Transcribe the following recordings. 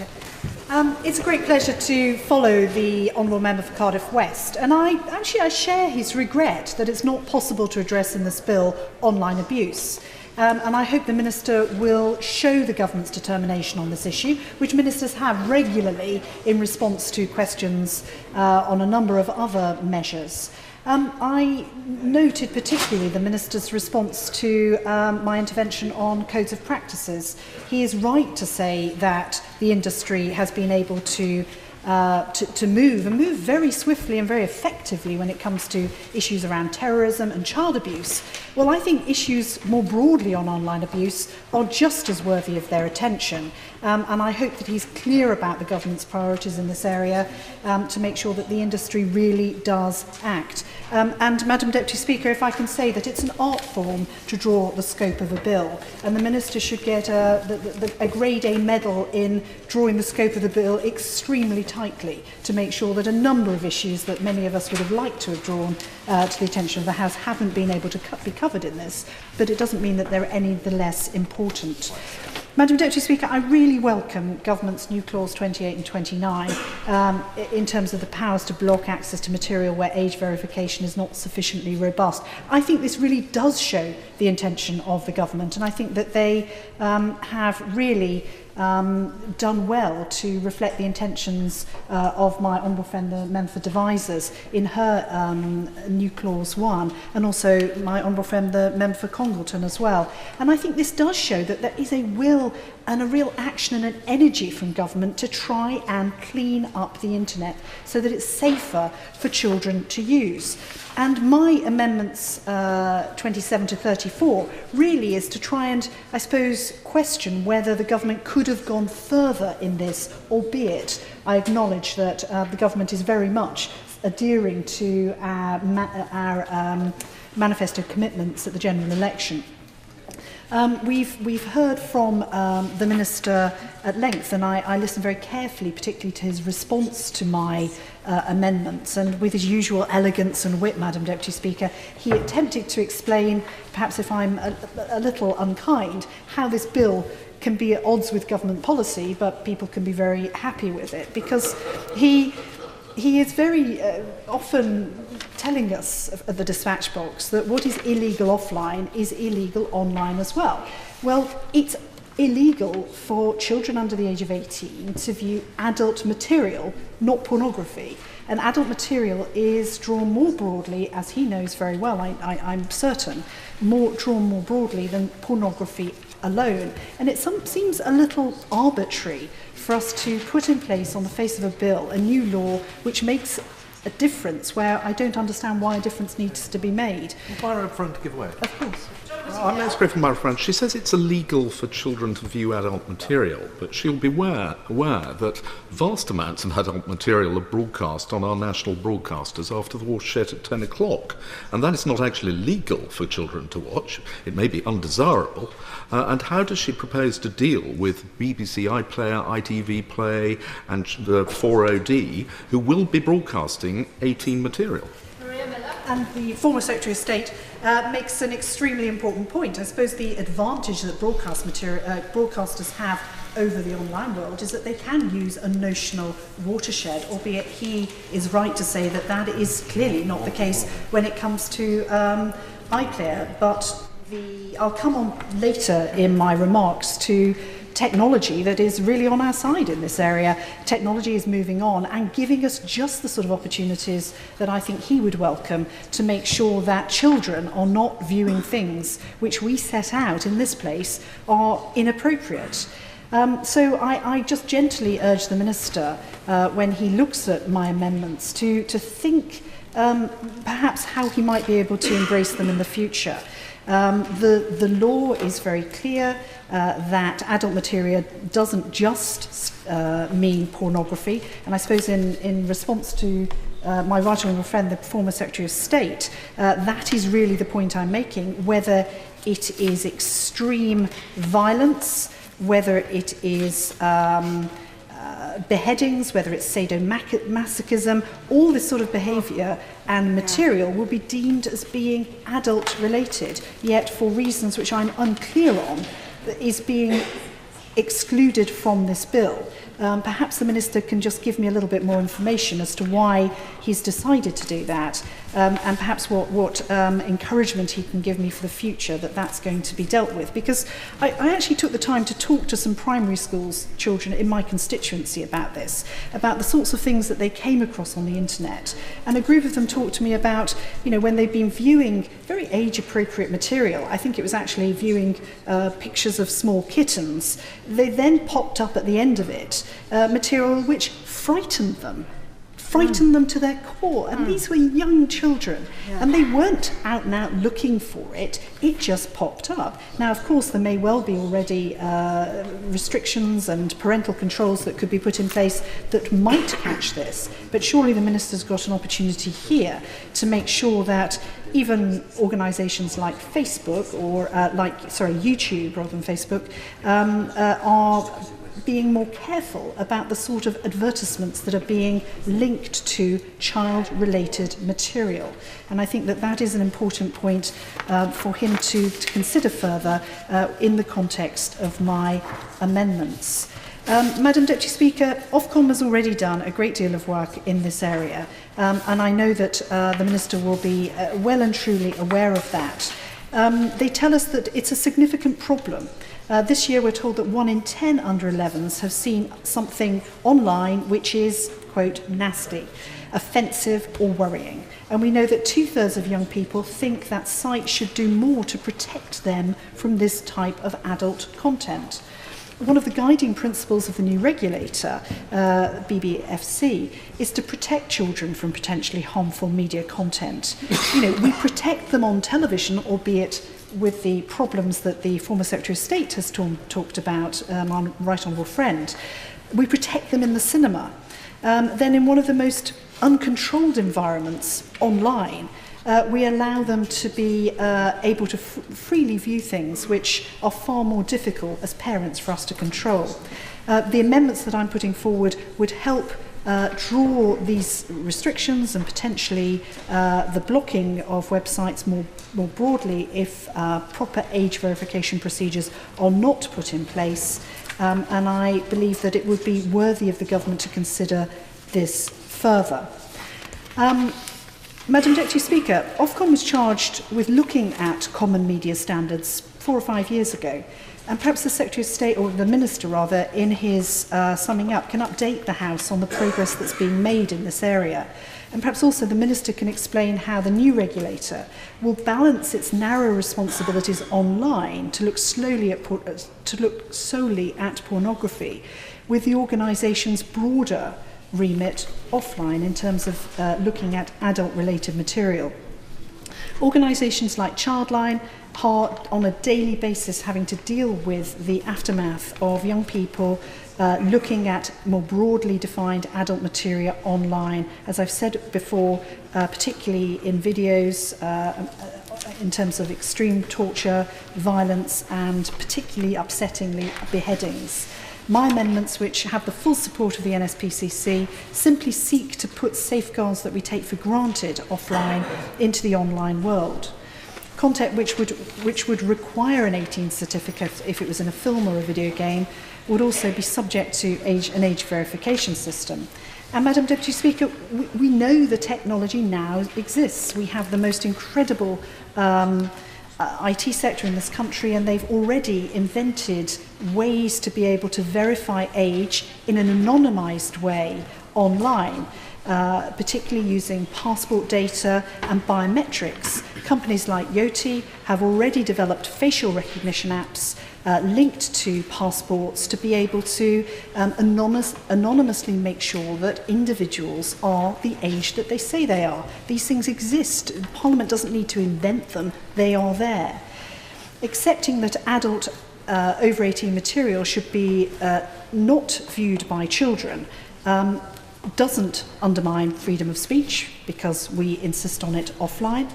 Chair. It's a great pleasure to follow the Honourable Member for Cardiff West, and I share his regret that it's not possible to address in this bill online abuse. And I hope the Minister will show the Government's determination on this issue, which Ministers have regularly in response to questions on a number of other measures. I noted particularly the Minister's response to my intervention on codes of practices. He is right to say that the industry has been able to move very swiftly and very effectively when it comes to issues around terrorism and child abuse. Well, I think issues more broadly on online abuse are just as worthy of their attention. And I hope that he's clear about the Government's priorities in this area to make sure that the industry really does act. And Madam Deputy Speaker, if I can say that it's an art form to draw the scope of a bill, and the Minister should get a Grade A medal in drawing the scope of the bill extremely tightly to make sure that a number of issues that many of us would have liked to have drawn to the attention of the House haven't been able to be covered in this, but it doesn't mean that they're any the less important. Madam Deputy Speaker, I really welcome Government's new clause 28 and 29 in terms of the powers to block access to material where age verification is not sufficiently robust. I think this really does show the intention of the Government, and I think that they have really done well to reflect the intentions of my honourable friend, the Member for Devizes, in her new clause 1, and also my honourable friend, the Member for Congleton as well. And I think this does show that there is a will and a real action and an energy from government to try and clean up the internet so that it's safer for children to use. And my amendments 27 to 34 really is to try and, I suppose, question whether the government could have gone further in this, albeit I acknowledge that the government is very much adhering to our manifesto commitments at the general election. We've heard from the Minister at length, and I listened very carefully, particularly to his response to my amendments, and with his usual elegance and wit, Madam Deputy Speaker, he attempted to explain, perhaps if I'm a little unkind, how this bill can be at odds with government policy, but people can be very happy with it, because he is very often telling us at the dispatch box that what is illegal offline is illegal online as well. Well, it's illegal for children under the age of 18 to view adult material, not pornography. And adult material is drawn more broadly, as he knows very well, I'm certain, drawn more broadly than pornography alone. And it seems a little arbitrary for us to put in place on the face of a bill a new law which makes a difference where I don't understand why a difference needs to be made. Myra Front to give way. Of course. I'm going to speak from Myra Front. She says it's illegal for children to view adult material, but she'll be aware that vast amounts of adult material are broadcast on our national broadcasters after the war shed at 10 o'clock. And that is not actually legal for children to watch. It may be undesirable. And how does she propose to deal with BBC iPlayer, ITV Play and the 4OD, who will be broadcasting 18 material? And the former Secretary of State makes an extremely important point. I suppose the advantage that broadcasters have over the online world is that they can use a notional watershed, albeit he is right to say that that is clearly not the case when it comes to iPlayer. But I'll come on later in my remarks to technology that is really on our side in this area. Technology is moving on and giving us just the sort of opportunities that I think he would welcome to make sure that children are not viewing things which we set out in this place are inappropriate. So I just gently urge the Minister, when he looks at my amendments, to think perhaps how he might be able to embrace them in the future. The law is very clear that adult material doesn't just mean pornography, and I suppose in response to my right honourable friend, the former Secretary of State, that is really the point I'm making, whether it is extreme violence, whether it is beheadings, whether it's sadomasochism, all this sort of behaviour and material will be deemed as being adult related, yet for reasons which I'm unclear on, is being excluded from this bill. Perhaps the Minister can just give me a little bit more information as to why he's decided to do that, and perhaps what encouragement he can give me for the future that that's going to be dealt with. Because I actually took the time to talk to some primary schools children in my constituency about this, about the sorts of things that they came across on the internet. And a group of them talked to me about, when they've been viewing very age-appropriate material. I think it was actually viewing pictures of small kittens. They then popped up at the end of it material which frightened them to their core. And these were young children, and they weren't out and out looking for it. It just popped up. Now, of course, there may well be already restrictions and parental controls that could be put in place that might catch this, but surely the Minister's got an opportunity here to make sure that even organisations like Facebook or YouTube rather than Facebook are being more careful about the sort of advertisements that are being linked to child-related material. And I think that is an important point for him to consider further in the context of my amendments. Madam Deputy Speaker, Ofcom has already done a great deal of work in this area, and I know that the Minister will be well and truly aware of that. They tell us that it's a significant problem. This year we're told that 1 in 10 under 11s have seen something online which is, quote, nasty, offensive or worrying. And we know that 2/3 of young people think that sites should do more to protect them from this type of adult content. One of the guiding principles of the new regulator, BBFC, is to protect children from potentially harmful media content. We protect them on television, albeit with the problems that the former Secretary of State has talked about, my right honourable friend. We protect them in the cinema. Then in one of the most uncontrolled environments online, we allow them to be able to freely view things which are far more difficult as parents for us to control. The amendments that I'm putting forward would help draw these restrictions and potentially the blocking of websites more broadly if proper age verification procedures are not put in place. And I believe that it would be worthy of the government to consider this further. Madam Deputy Speaker, Ofcom was charged with looking at common media standards 4 or 5 years ago. And perhaps the Secretary of State, or the Minister rather, in his summing up, can update the House on the progress that's being made in this area. And perhaps also the Minister can explain how the new regulator will balance its narrow responsibilities online to look solely at pornography with the organisation's broader remit offline in terms of looking at adult-related material. Organisations like Childline are on a daily basis having to deal with the aftermath of young people looking at more broadly defined adult material online, as I've said before, particularly in videos in terms of extreme torture, violence and particularly upsettingly beheadings. My amendments, which have the full support of the NSPCC, simply seek to put safeguards that we take for granted offline into the online world. Content which would require an 18 certificate if it was in a film or a video game would also be subject to an age verification system. And Madam Deputy Speaker, we know the technology now exists. We have the most incredible IT sector in this country, and they've already invented ways to be able to verify age in an anonymised way online, particularly using passport data and biometrics. Companies like Yoti have already developed facial recognition apps linked to passports to be able to anonymously make sure that individuals are the age that they say they are. These things exist. Parliament doesn't need to invent them. They are there. Accepting that adult over 18 material should be not viewed by children doesn't undermine freedom of speech because we insist on it offline.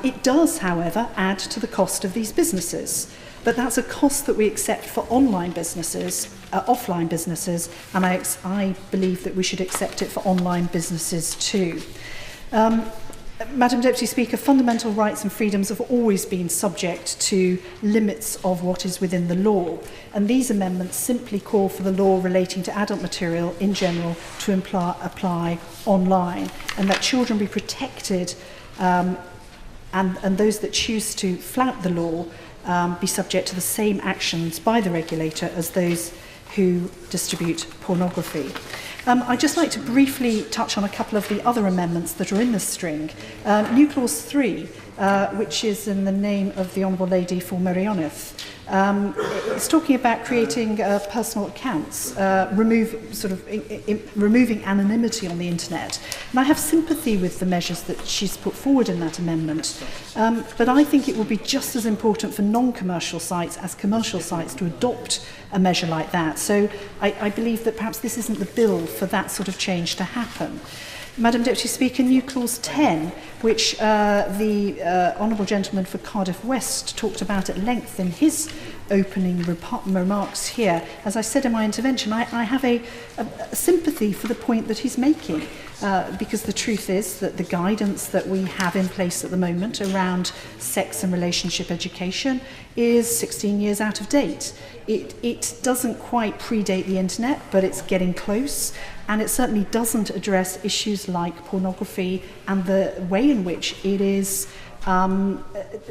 It does, however, add to the cost of these businesses. But that's a cost that we accept for online businesses, offline businesses, and I believe that we should accept it for online businesses too. Madam Deputy Speaker, fundamental rights and freedoms have always been subject to limits of what is within the law, and these amendments simply call for the law relating to adult material in general to apply online, and that children be protected, and those that choose to flout the law be subject to the same actions by the regulator as those who distribute pornography. I'd just like to briefly touch on a couple of the other amendments that are in this string. New Clause 3, which is in the name of the Honourable Lady Hon Maria Miller MP, it's talking about creating personal accounts, removing anonymity on the internet. And I have sympathy with the measures that she's put forward in that amendment, but I think it will be just as important for non-commercial sites as commercial sites to adopt a measure like that. So I believe that perhaps this isn't the bill for that sort of change to happen. Madam Deputy Speaker, New Clause 10, which the Honourable Gentleman for Cardiff West talked about at length in his opening remarks here. As I said in my intervention, I have a sympathy for the point that he's making, because the truth is that the guidance that we have in place at the moment around sex and relationship education is 16 years out of date. It doesn't quite predate the internet, but it's getting close, and it certainly doesn't address issues like pornography and the way in which it is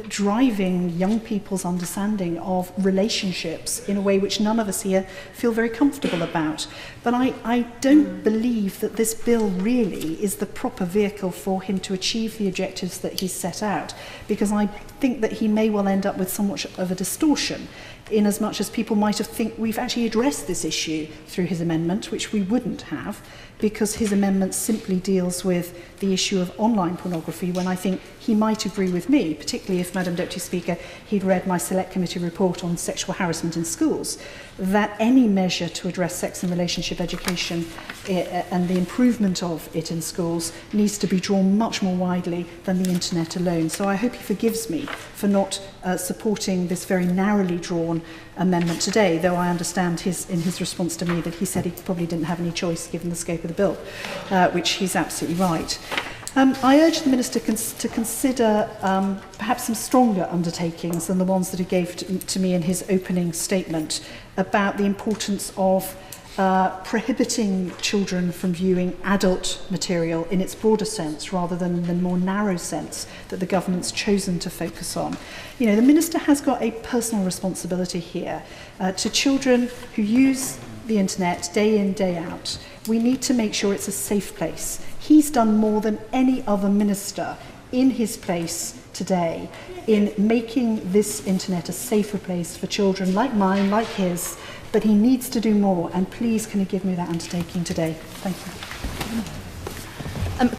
driving young people's understanding of relationships in a way which none of us here feel very comfortable about. But I don't believe that this bill really is the proper vehicle for him to achieve the objectives that he's set out, because I think that he may well end up with somewhat of a distortion, in as much as people might have think we've actually addressed this issue through his amendment, which we wouldn't have, because his amendment simply deals with the issue of online pornography, when I think he might agree with me, particularly if, Madam Deputy Speaker, he'd read my Select Committee report on sexual harassment in schools, that any measure to address sex and relationship education and the improvement of it in schools needs to be drawn much more widely than the internet alone. So I hope he forgives me for not supporting this very narrowly drawn amendment today, though I understand in his response to me that he said he probably didn't have any choice given the scope of the bill, which he's absolutely right. I urge the Minister to consider perhaps some stronger undertakings than the ones that he gave to me in his opening statement about the importance of prohibiting children from viewing adult material in its broader sense rather than the more narrow sense that the government's chosen to focus on. You know, the Minister has got a personal responsibility here to children who use the internet day in, day out. We need to make sure it's a safe place. He's done more than any other minister in his place today in making this internet a safer place for children like mine, like his, but he needs to do more, and please can you give me that undertaking today? Thank you.